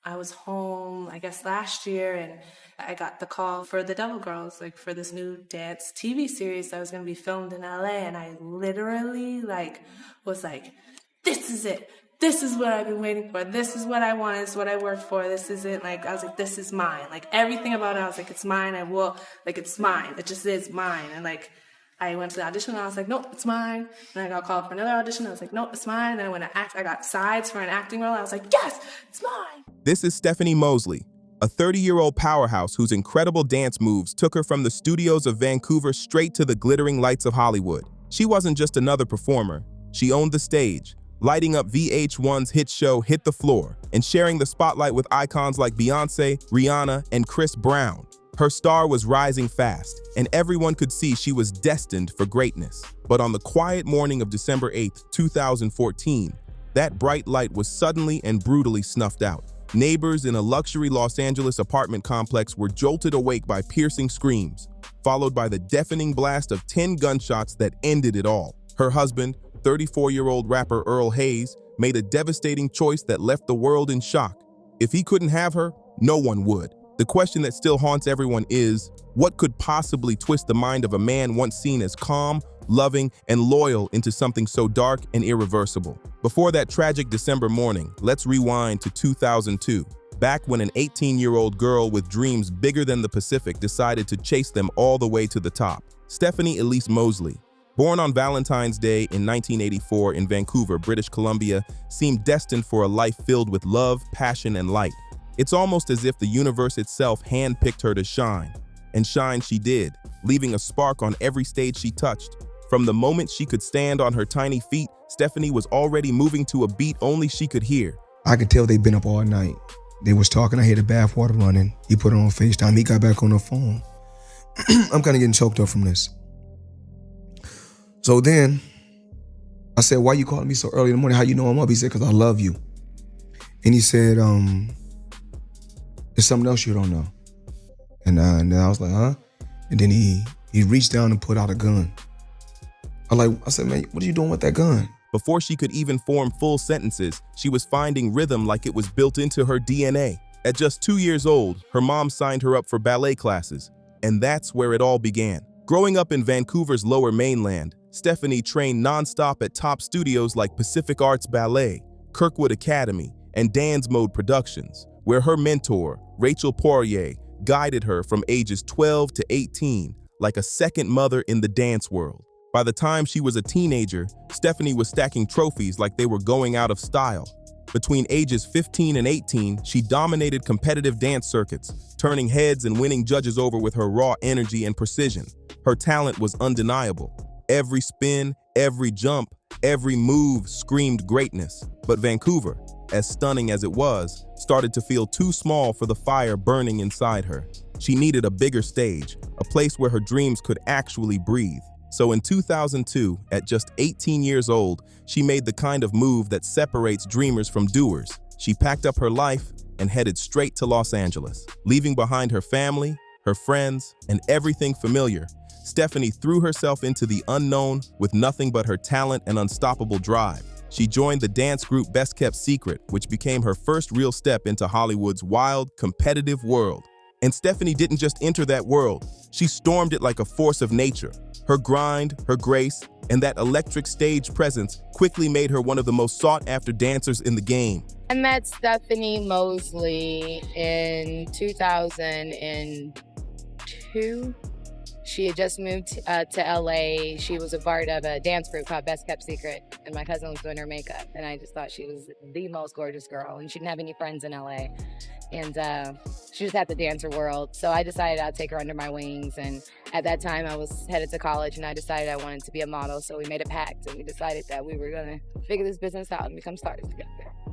I was home, I guess last year, and I got the call for the Devil Girls, like for this new dance TV series that was going to be filmed in LA. And I literally was like, this is it. This is what I've been waiting for. This is what I want. This is what I worked for. This is it. Like, I was like, this is mine. Like, everything about it, I was like, it's mine. It's mine. It just is mine. And like, I went to the audition and I was like, nope, it's mine. And I got called for another audition. I was like, nope, it's mine. And then when I got sides for an acting role. I was like, yes, it's mine. This is Stephanie Moseley, a 30-year-old powerhouse whose incredible dance moves took her from the studios of Vancouver straight to the glittering lights of Hollywood. She wasn't just another performer. She owned the stage, lighting up VH1's hit show Hit the Floor and sharing the spotlight with icons like Beyoncé, Rihanna, and Chris Brown. Her star was rising fast, and everyone could see she was destined for greatness. But on the quiet morning of December 8, 2014, that bright light was suddenly and brutally snuffed out. Neighbors in a luxury Los Angeles apartment complex were jolted awake by piercing screams, followed by the deafening blast of 10 gunshots that ended it all. Her husband, 34-year-old rapper Earl Hayes, made a devastating choice that left the world in shock. If he couldn't have her, no one would. The question that still haunts everyone is, what could possibly twist the mind of a man once seen as calm, loving, and loyal into something so dark and irreversible? Before that tragic December morning, let's rewind to 2002, back when an 18-year-old girl with dreams bigger than the Pacific decided to chase them all the way to the top. Stephanie Elise Moseley, born on Valentine's Day in 1984 in Vancouver, British Columbia, seemed destined for a life filled with love, passion, and light. It's almost as if the universe itself handpicked her to shine. And shine she did, leaving a spark on every stage she touched. From the moment she could stand on her tiny feet, Stephanie was already moving to a beat only she could hear. I could tell they'd been up all night. They was talking, I hear the bath water running. He put it on FaceTime, he got back on the phone. I'm kind of getting choked up from this. So then, I said, why you calling me so early in the morning? How you know I'm up? He said, because I love you. And he said, there's something else you don't know. And then I was like, huh? And then he reached down and put out a gun. I said, man, what are you doing with that gun? Before she could even form full sentences, she was finding rhythm like it was built into her DNA. At just 2 years old, her mom signed her up for ballet classes. And that's where it all began. Growing up in Vancouver's Lower Mainland, Stephanie trained nonstop at top studios like Pacific Arts Ballet, Kirkwood Academy, and Dance Mode Productions, where her mentor, Rachel Poirier, guided her from ages 12 to 18 like a second mother in the dance world. By the time she was a teenager, Stephanie was stacking trophies like they were going out of style. Between ages 15 and 18, she dominated competitive dance circuits, turning heads and winning judges over with her raw energy and precision. Her talent was undeniable. Every spin, every jump, every move screamed greatness. But Vancouver, as stunning as it was, started to feel too small for the fire burning inside her. She needed a bigger stage, a place where her dreams could actually breathe. So in 2002, at just 18 years old, she made the kind of move that separates dreamers from doers. She packed up her life and headed straight to Los Angeles. Leaving behind her family, her friends, and everything familiar, Stephanie threw herself into the unknown with nothing but her talent and unstoppable drive. She joined the dance group Best Kept Secret, which became her first real step into Hollywood's wild, competitive world. And Stephanie didn't just enter that world, she stormed it like a force of nature. Her grind, her grace, and that electric stage presence quickly made her one of the most sought-after dancers in the game. I met Stephanie Moseley in 2002. She had just moved to LA. She was a part of a dance group called Best Kept Secret, and my cousin was doing her makeup. And I just thought she was the most gorgeous girl, and she didn't have any friends in LA. And she just had the dancer world. So I decided I'd take her under my wings. And at that time, I was headed to college, and I decided I wanted to be a model. So we made a pact, and we decided that we were going to figure this business out and become stars together.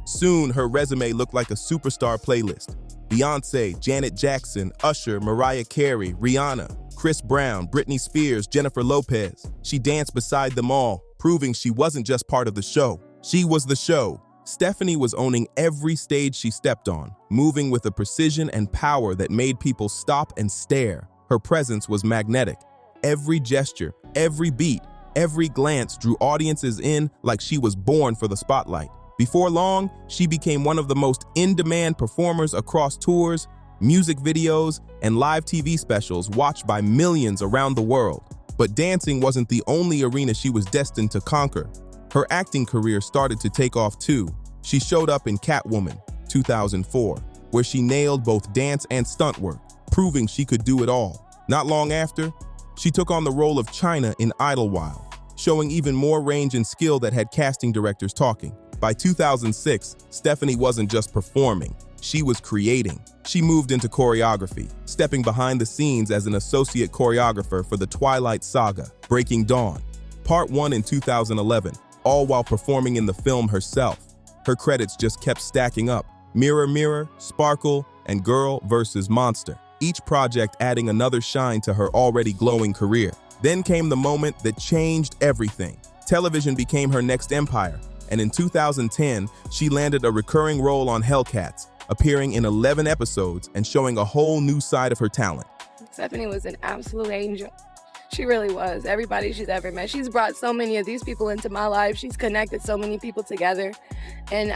Soon, her resume looked like a superstar playlist. Beyoncé, Janet Jackson, Usher, Mariah Carey, Rihanna, Chris Brown, Britney Spears, Jennifer Lopez. She danced beside them all, proving she wasn't just part of the show. She was the show. Stephanie was owning every stage she stepped on, moving with a precision and power that made people stop and stare. Her presence was magnetic. Every gesture, every beat, every glance drew audiences in like she was born for the spotlight. Before long, she became one of the most in-demand performers across tours, music videos, and live TV specials watched by millions around the world. But dancing wasn't the only arena she was destined to conquer. Her acting career started to take off too. She showed up in Catwoman, 2004, where she nailed both dance and stunt work, proving she could do it all. Not long after, she took on the role of China in Idlewild, showing even more range and skill that had casting directors talking. By 2006, Stephanie wasn't just performing, she was creating. She moved into choreography, stepping behind the scenes as an associate choreographer for the Twilight Saga, Breaking Dawn, Part 1 in 2011, all while performing in the film herself. Her credits just kept stacking up: Mirror Mirror, Sparkle, and Girl vs. Monster, each project adding another shine to her already glowing career. Then came the moment that changed everything. Television became her next empire, and in 2010, she landed a recurring role on Hellcats, appearing in 11 episodes and showing a whole new side of her talent. Stephanie was an absolute angel. She really was. Everybody she's ever met. She's brought so many of these people into my life. She's connected so many people together. And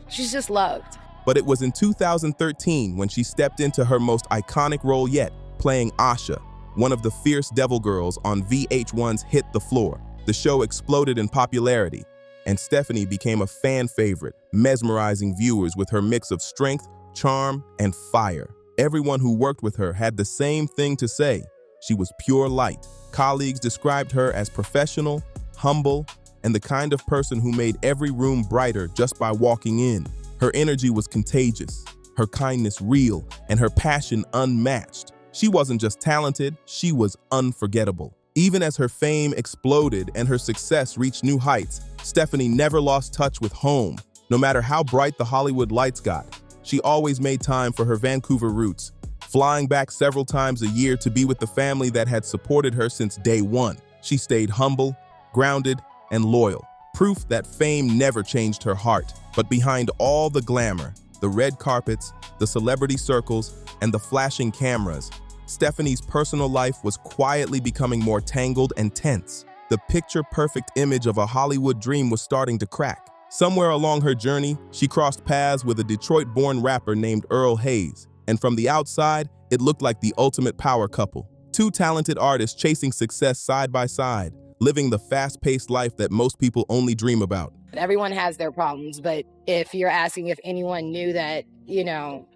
she's just loved. But it was in 2013 when she stepped into her most iconic role yet, playing Asha, one of the fierce devil girls on VH1's Hit the Floor. The show exploded in popularity, and Stephanie became a fan favorite, mesmerizing viewers with her mix of strength, charm, and fire. Everyone who worked with her had the same thing to say: she was pure light. Colleagues described her as professional, humble, and the kind of person who made every room brighter just by walking in. Her energy was contagious, her kindness real, and her passion unmatched. She wasn't just talented, she was unforgettable. Even as her fame exploded and her success reached new heights, Stephanie never lost touch with home. No matter how bright the Hollywood lights got, she always made time for her Vancouver roots, flying back several times a year to be with the family that had supported her since day one. She stayed humble, grounded, and loyal, proof that fame never changed her heart. But behind all the glamour, the red carpets, the celebrity circles, and the flashing cameras, Stephanie's personal life was quietly becoming more tangled and tense. The picture-perfect image of a Hollywood dream was starting to crack. Somewhere along her journey, she crossed paths with a Detroit-born rapper named Earl Hayes, and from the outside, it looked like the ultimate power couple. Two talented artists chasing success side by side, living the fast-paced life that most people only dream about. Everyone has their problems, but if you're asking if anyone knew that,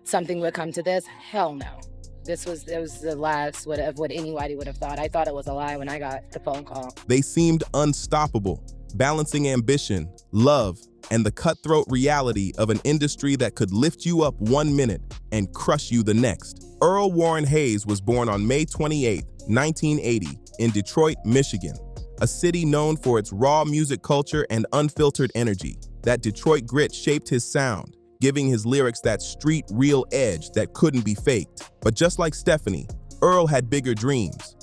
something would come to this, hell no. It was the last of what anybody would have thought. I thought it was a lie when I got the phone call. They seemed unstoppable, balancing ambition, love, and the cutthroat reality of an industry that could lift you up 1 minute and crush you the next. Earl Warren Hayes was born on May 28, 1980, in Detroit, Michigan, a city known for its raw music culture and unfiltered energy. That Detroit grit shaped his sound, giving his lyrics that street real edge that couldn't be faked. But just like Stephanie, Earl had bigger dreams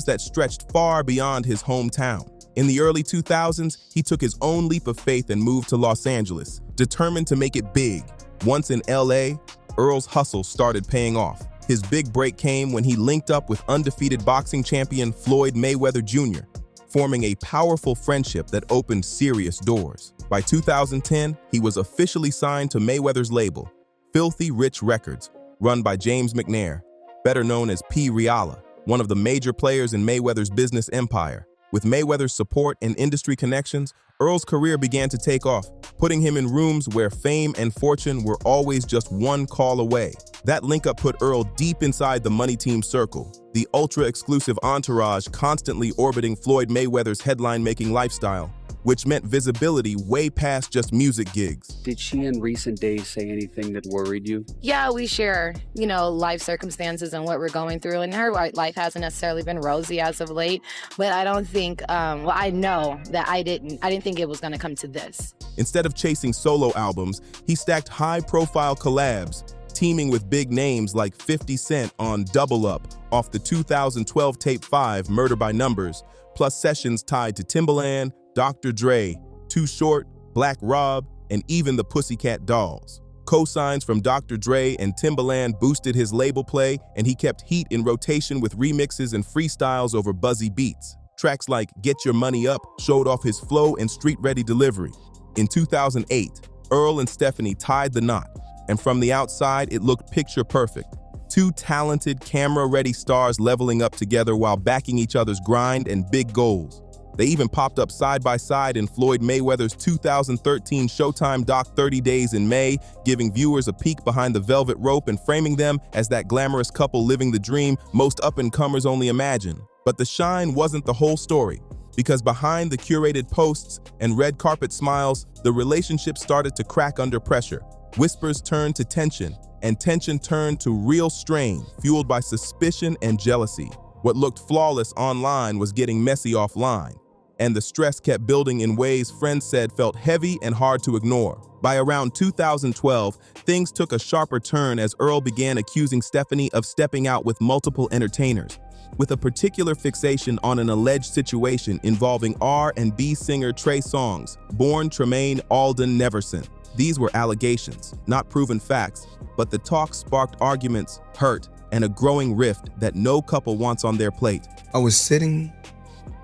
that stretched far beyond his hometown. In the early 2000s, he took his own leap of faith and moved to Los Angeles, determined to make it big. Once in LA, Earl's hustle started paying off. His big break came when he linked up with undefeated boxing champion Floyd Mayweather Jr., forming a powerful friendship that opened serious doors. By 2010, he was officially signed to Mayweather's label, Filthy Rich Records, run by James McNair, better known as P. Rihanna, one of the major players in Mayweather's business empire. With Mayweather's support and industry connections, Earl's career began to take off, putting him in rooms where fame and fortune were always just one call away. That link-up put Earl deep inside the money team circle, the ultra-exclusive entourage constantly orbiting Floyd Mayweather's headline-making lifestyle, which meant visibility way past just music gigs. Did she in recent days say anything that worried you? Yeah, we share, life circumstances and what we're going through. And her life hasn't necessarily been rosy as of late. But I don't think, I know that I didn't think it was going to come to this. Instead of chasing solo albums, he stacked high-profile collabs, teaming with big names like 50 Cent on Double Up off the 2012 tape 5, Murder by Numbers, plus sessions tied to Timbaland, Dr. Dre, Too Short, Black Rob, and even the Pussycat Dolls. Co-signs from Dr. Dre and Timbaland boosted his label play, and he kept heat in rotation with remixes and freestyles over buzzy beats. Tracks like Get Your Money Up showed off his flow and street-ready delivery. In 2008, Earl and Stephanie tied the knot, and from the outside, it looked picture perfect. Two talented, camera-ready stars leveling up together while backing each other's grind and big goals. They even popped up side by side in Floyd Mayweather's 2013 Showtime doc 30 Days in May, giving viewers a peek behind the velvet rope and framing them as that glamorous couple living the dream most up-and-comers only imagine. But the shine wasn't the whole story, because behind the curated posts and red carpet smiles, the relationship started to crack under pressure. Whispers turned to tension, and tension turned to real strain, fueled by suspicion and jealousy. What looked flawless online was getting messy offline, and the stress kept building in ways friends said felt heavy and hard to ignore. By around 2012, things took a sharper turn as Earl began accusing Stephanie of stepping out with multiple entertainers, with a particular fixation on an alleged situation involving R&B singer Trey Songz, born Tremaine Alden Neverson. These were allegations, not proven facts, but the talk sparked arguments, hurt, and a growing rift that no couple wants on their plate. I was sitting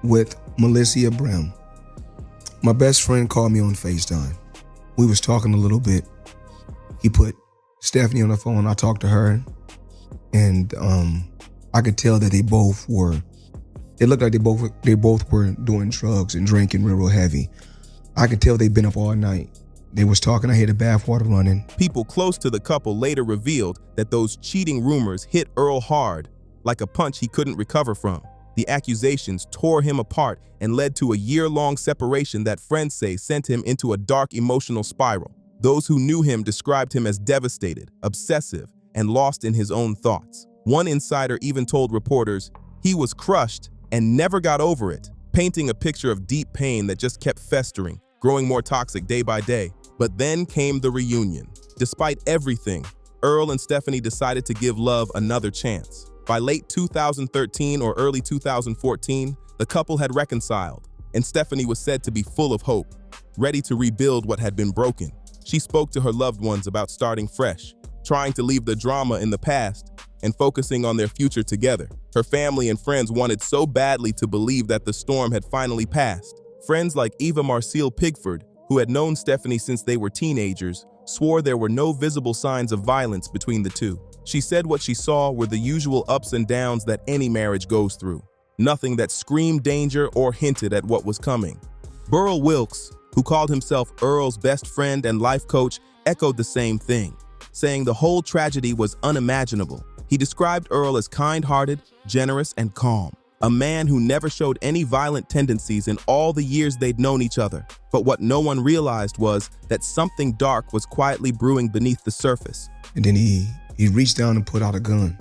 with Melissa Brim. My best friend called me on FaceTime. We was talking a little bit. He put Stephanie on the phone. I talked to her, and I could tell that they looked like they both were doing drugs and drinking real heavy. I could tell they'd been up all night. They was talking, I hear the bathwater running. People close to the couple later revealed that those cheating rumors hit Earl hard, like a punch he couldn't recover from. The accusations tore him apart and led to a year-long separation that friends say sent him into a dark emotional spiral. Those who knew him described him as devastated, obsessive, and lost in his own thoughts. One insider even told reporters he was crushed and never got over it, painting a picture of deep pain that just kept festering, growing more toxic day by day. But then came the reunion. Despite everything, Earl and Stephanie decided to give love another chance. By late 2013 or early 2014, the couple had reconciled, and Stephanie was said to be full of hope, ready to rebuild what had been broken. She spoke to her loved ones about starting fresh, trying to leave the drama in the past and focusing on their future together. Her family and friends wanted so badly to believe that the storm had finally passed. Friends like Eva Marcille Pigford, who had known Stephanie since they were teenagers, swore there were no visible signs of violence between the two. She said what she saw were the usual ups and downs that any marriage goes through. Nothing that screamed danger or hinted at what was coming. Burl Wilkes, who called himself Earl's best friend and life coach, echoed the same thing, saying the whole tragedy was unimaginable. He described Earl as kind-hearted, generous, and calm. A man who never showed any violent tendencies in all the years they'd known each other. But what no one realized was that something dark was quietly brewing beneath the surface. And then he reached down and put out a gun.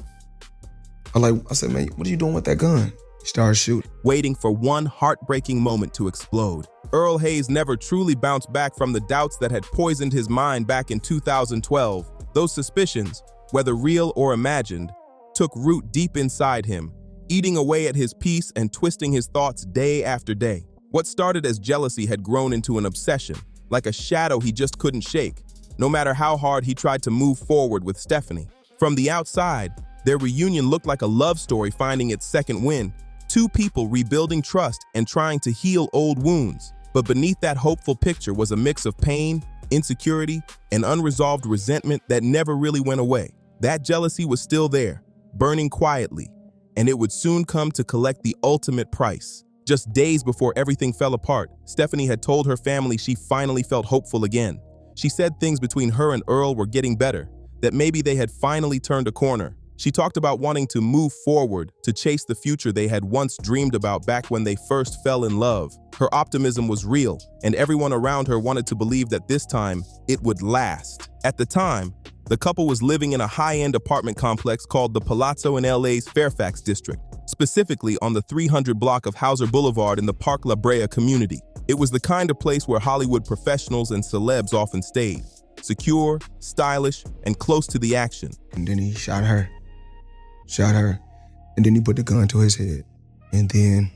I said, man, what are you doing with that gun? He started shooting. Waiting for one heartbreaking moment to explode. Earl Hayes never truly bounced back from the doubts that had poisoned his mind back in 2012. Those suspicions, whether real or imagined, took root deep inside him, eating away at his peace and twisting his thoughts day after day. What started as jealousy had grown into an obsession, like a shadow he just couldn't shake, no matter how hard he tried to move forward with Stephanie. From the outside, their reunion looked like a love story finding its second wind, two people rebuilding trust and trying to heal old wounds. But beneath that hopeful picture was a mix of pain, insecurity, and unresolved resentment that never really went away. That jealousy was still there, burning quietly, and it would soon come to collect the ultimate price. Just days before everything fell apart, Stephanie had told her family she finally felt hopeful again. She said things between her and Earl were getting better, that maybe they had finally turned a corner. She talked about wanting to move forward, to chase the future they had once dreamed about back when they first fell in love. Her optimism was real, and everyone around her wanted to believe that this time, it would last. At the time, the couple was living in a high-end apartment complex called the Palazzo in LA's Fairfax district, specifically on the 300 block of Hauser Boulevard in the Park La Brea community. It was the kind of place where Hollywood professionals and celebs often stayed, secure, stylish, and close to the action. And then he shot her, and then he put the gun to his head. And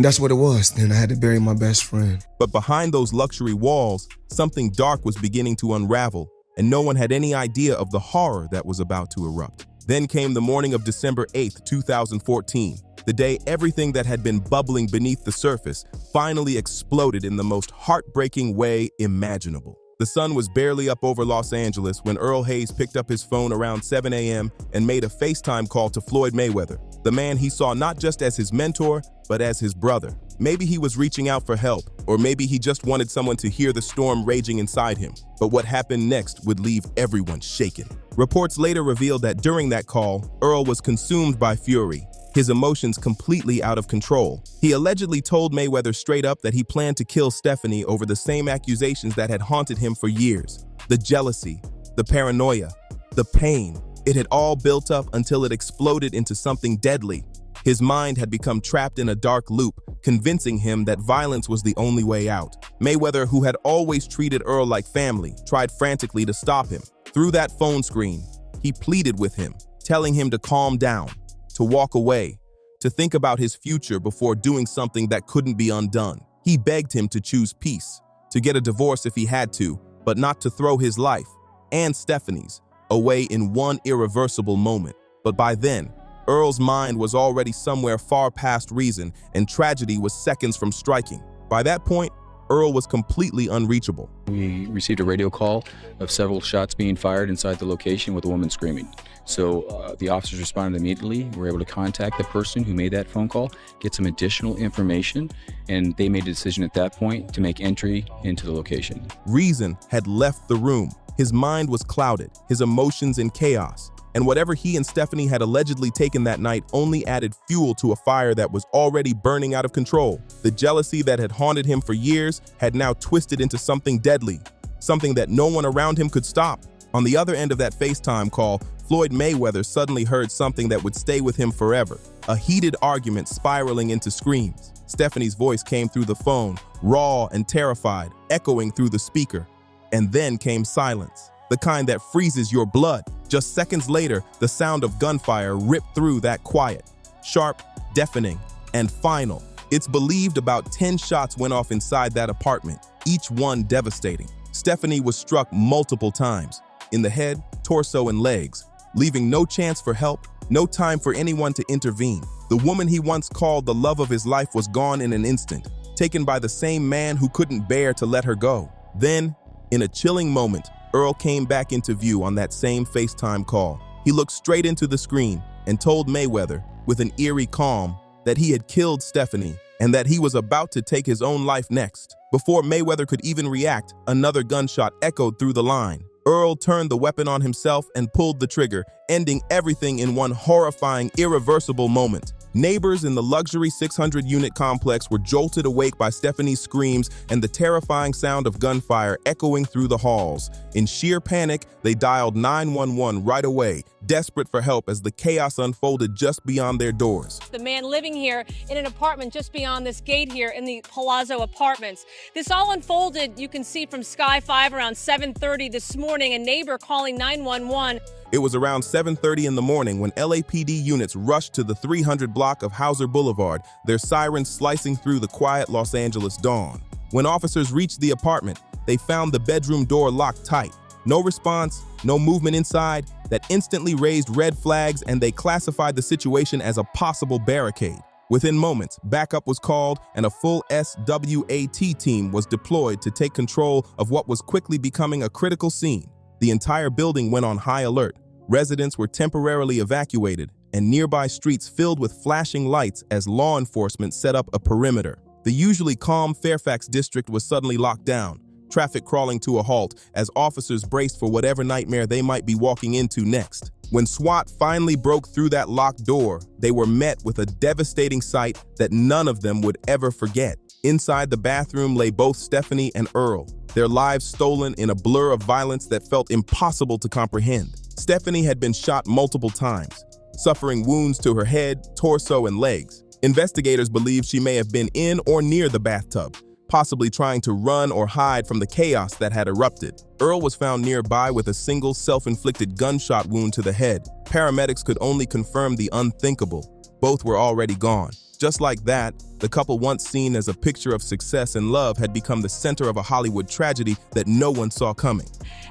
that's what it was. Then I had to bury my best friend. But behind those luxury walls, something dark was beginning to unravel, and no one had any idea of the horror that was about to erupt. Then came the morning of December 8th, 2014. The day everything that had been bubbling beneath the surface finally exploded in the most heartbreaking way imaginable. The sun was barely up over Los Angeles when Earl Hayes picked up his phone around 7 a.m. and made a FaceTime call to Floyd Mayweather, the man he saw not just as his mentor, but as his brother. Maybe he was reaching out for help, or maybe he just wanted someone to hear the storm raging inside him. But what happened next would leave everyone shaken. Reports later revealed that during that call, Earl was consumed by fury, his emotions completely out of control. He allegedly told Mayweather straight up that he planned to kill Stephanie over the same accusations that had haunted him for years. The jealousy, the paranoia, the pain, it had all built up until it exploded into something deadly. His mind had become trapped in a dark loop, convincing him that violence was the only way out. Mayweather, who had always treated Earl like family, tried frantically to stop him. Through that phone screen, he pleaded with him, telling him to calm down, to walk away, to think about his future before doing something that couldn't be undone. He begged him to choose peace, to get a divorce if he had to, but not to throw his life, and Stephanie's, away in one irreversible moment. But by then, Earl's mind was already somewhere far past reason, and tragedy was seconds from striking. By that point, Earl was completely unreachable. We received a radio call of several shots being fired inside the location with a woman screaming. So the officers responded immediately. We were able to contact the person who made that phone call, get some additional information, and they made a decision at that point to make entry into the location. Reason had left the room. His mind was clouded, his emotions in chaos. And whatever he and Stephanie had allegedly taken that night only added fuel to a fire that was already burning out of control. The jealousy that had haunted him for years had now twisted into something deadly, something that no one around him could stop. On the other end of that FaceTime call, Floyd Mayweather suddenly heard something that would stay with him forever, a heated argument spiraling into screams. Stephanie's voice came through the phone, raw and terrified, echoing through the speaker. And then came silence, the kind that freezes your blood. Just seconds later, the sound of gunfire ripped through that quiet, sharp, deafening, and final. It's believed about 10 shots went off inside that apartment, each one devastating. Stephanie was struck multiple times, in the head, torso, and legs, leaving no chance for help, no time for anyone to intervene. The woman he once called the love of his life was gone in an instant, taken by the same man who couldn't bear to let her go. Then, in a chilling moment, Earl came back into view on that same FaceTime call. He looked straight into the screen and told Mayweather, with an eerie calm, that he had killed Stephanie and that he was about to take his own life next. Before Mayweather could even react, another gunshot echoed through the line. Earl turned the weapon on himself and pulled the trigger, ending everything in one horrifying, irreversible moment. Neighbors in the luxury 600-unit complex were jolted awake by Stephanie's screams and the terrifying sound of gunfire echoing through the halls. In sheer panic, they dialed 911 right away, desperate for help as the chaos unfolded just beyond their doors. The man living here in an apartment just beyond this gate here in the Palazzo Apartments. This all unfolded, you can see from Sky 5 around 7:30 this morning, a neighbor calling 911. It was around 7:30 in the morning when LAPD units rushed to the 300 block of Hauser Boulevard, their sirens slicing through the quiet Los Angeles dawn. When officers reached the apartment, they found the bedroom door locked tight. No response, no movement inside. That instantly raised red flags, and they classified the situation as a possible barricade. Within moments, backup was called and a full SWAT team was deployed to take control of what was quickly becoming a critical scene. The entire building went on high alert. Residents were temporarily evacuated, and nearby streets filled with flashing lights as law enforcement set up a perimeter. The usually calm Fairfax district was suddenly locked down, traffic crawling to a halt as officers braced for whatever nightmare they might be walking into next. When SWAT finally broke through that locked door, they were met with a devastating sight that none of them would ever forget. Inside the bathroom lay both Stephanie and Earl, their lives stolen in a blur of violence that felt impossible to comprehend. Stephanie had been shot multiple times, suffering wounds to her head, torso, and legs. Investigators believe she may have been in or near the bathtub, possibly trying to run or hide from the chaos that had erupted. Earl was found nearby with a single self-inflicted gunshot wound to the head. Paramedics could only confirm the unthinkable. Both were already gone. Just like that, the couple once seen as a picture of success and love had become the center of a Hollywood tragedy that no one saw coming.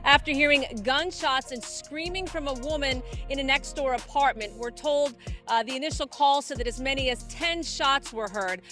after hearing gunshots and screaming from a woman in a next-door apartment. We're told the initial call said that as many as 10 shots were heard.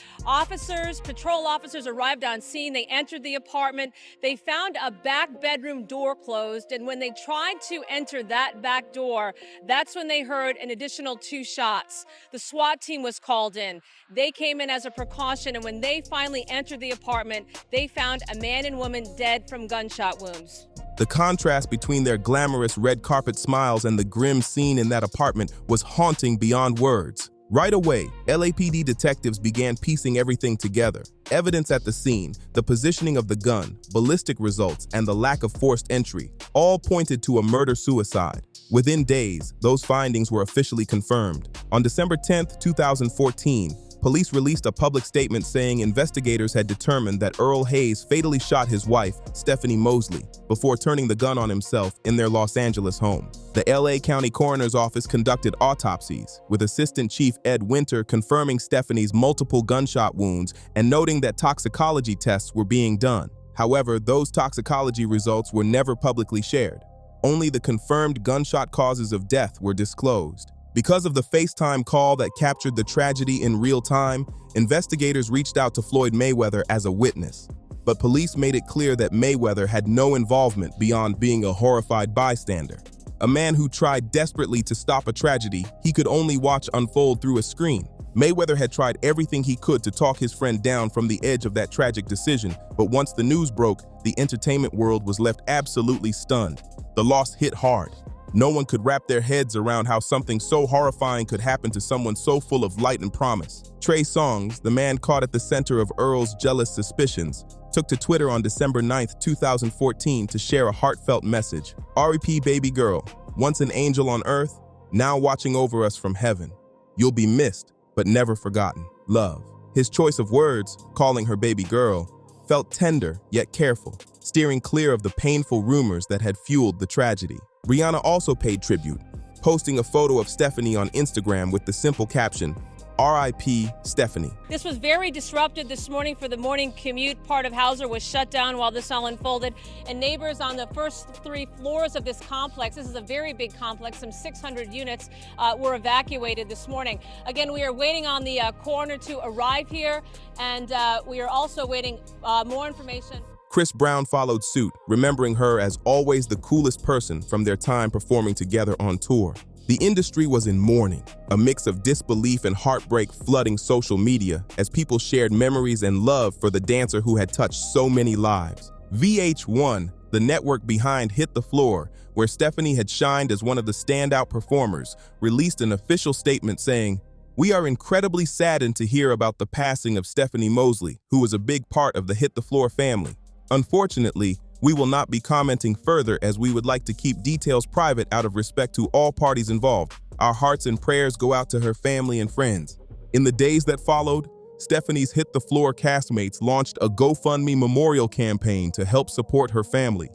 Patrol officers arrived on scene. They entered the apartment. They found a back bedroom door closed, and when they tried to enter that back door, that's when they heard an additional 2 shots. The SWAT team was called in. They came in as a precaution, and when they finally entered the apartment, they found a man and woman dead from gunshot wounds. The contrast between their glamorous red carpet smiles and the grim scene in that apartment was haunting beyond words. Right away, LAPD detectives began piecing everything together. Evidence at the scene, the positioning of the gun, ballistic results, and the lack of forced entry all pointed to a murder-suicide. Within days, those findings were officially confirmed. On December 10, 2014, police released a public statement saying investigators had determined that Earl Hayes fatally shot his wife, Stephanie Moseley, before turning the gun on himself in their Los Angeles home. The LA County Coroner's Office conducted autopsies, with Assistant Chief Ed Winter confirming Stephanie's multiple gunshot wounds and noting that toxicology tests were being done. However, those toxicology results were never publicly shared. Only the confirmed gunshot causes of death were disclosed. Because of the FaceTime call that captured the tragedy in real time, investigators reached out to Floyd Mayweather as a witness. But police made it clear that Mayweather had no involvement beyond being a horrified bystander. A man who tried desperately to stop a tragedy he could only watch unfold through a screen. Mayweather had tried everything he could to talk his friend down from the edge of that tragic decision, but once the news broke, the entertainment world was left absolutely stunned. The loss hit hard. No one could wrap their heads around how something so horrifying could happen to someone so full of light and promise. Trey, Songz, the man caught at the center of Earl's jealous suspicions, took to Twitter on December 9, 2014 to share a heartfelt message. R.I.P. baby girl, once an angel on earth, now watching over us from heaven. You'll be missed, but never forgotten. Love. His choice of words, calling her baby girl, felt tender yet careful, steering clear of the painful rumors that had fueled the tragedy. Rihanna also paid tribute, posting a photo of Stephanie on Instagram with the simple caption, R.I.P. Stephanie. This was very disrupted this morning for the morning commute. Part of Hauser was shut down while this all unfolded, and neighbors on the first 3 floors of this complex, this is a very big complex, some 600 units, were evacuated this morning. Again, we are waiting on the coroner to arrive here, and we are also waiting more information. Chris Brown followed suit, remembering her as always the coolest person from their time performing together on tour. The industry was in mourning, a mix of disbelief and heartbreak flooding social media as people shared memories and love for the dancer who had touched so many lives. VH1, the network behind Hit the Floor, where Stephanie had shined as one of the standout performers, released an official statement saying, "We are incredibly saddened to hear about the passing of Stephanie Moseley, who was a big part of the Hit the Floor family. Unfortunately, we will not be commenting further as we would like to keep details private out of respect to all parties involved. Our hearts and prayers go out to her family and friends." In the days that followed, Stephanie's Hit the Floor castmates launched a GoFundMe memorial campaign to help support her family.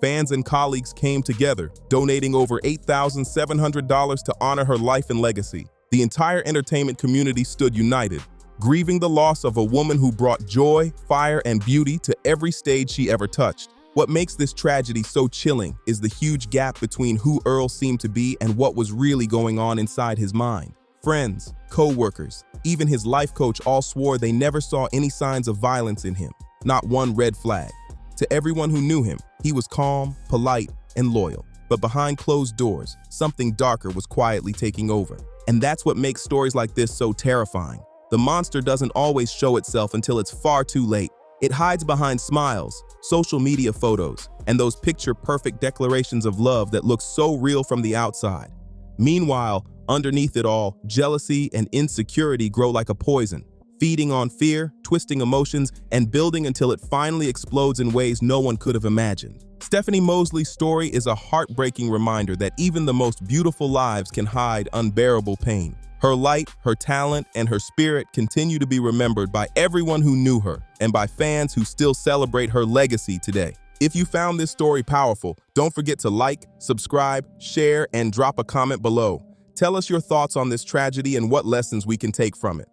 Fans and colleagues came together, donating over $8,700 to honor her life and legacy. The entire entertainment community stood united, grieving the loss of a woman who brought joy, fire, and beauty to every stage she ever touched. What makes this tragedy so chilling is the huge gap between who Earl seemed to be and what was really going on inside his mind. Friends, co-workers, even his life coach all swore they never saw any signs of violence in him, not one red flag. To everyone who knew him, he was calm, polite, and loyal. But behind closed doors, something darker was quietly taking over. And that's what makes stories like this so terrifying. The monster doesn't always show itself until it's far too late. It hides behind smiles, social media photos, and those picture-perfect declarations of love that look so real from the outside. Meanwhile, underneath it all, jealousy and insecurity grow like a poison, feeding on fear, twisting emotions, and building until it finally explodes in ways no one could have imagined. Stephanie Moseley's story is a heartbreaking reminder that even the most beautiful lives can hide unbearable pain. Her light, her talent, and her spirit continue to be remembered by everyone who knew her and by fans who still celebrate her legacy today. If you found this story powerful, don't forget to like, subscribe, share, and drop a comment below. Tell us your thoughts on this tragedy and what lessons we can take from it.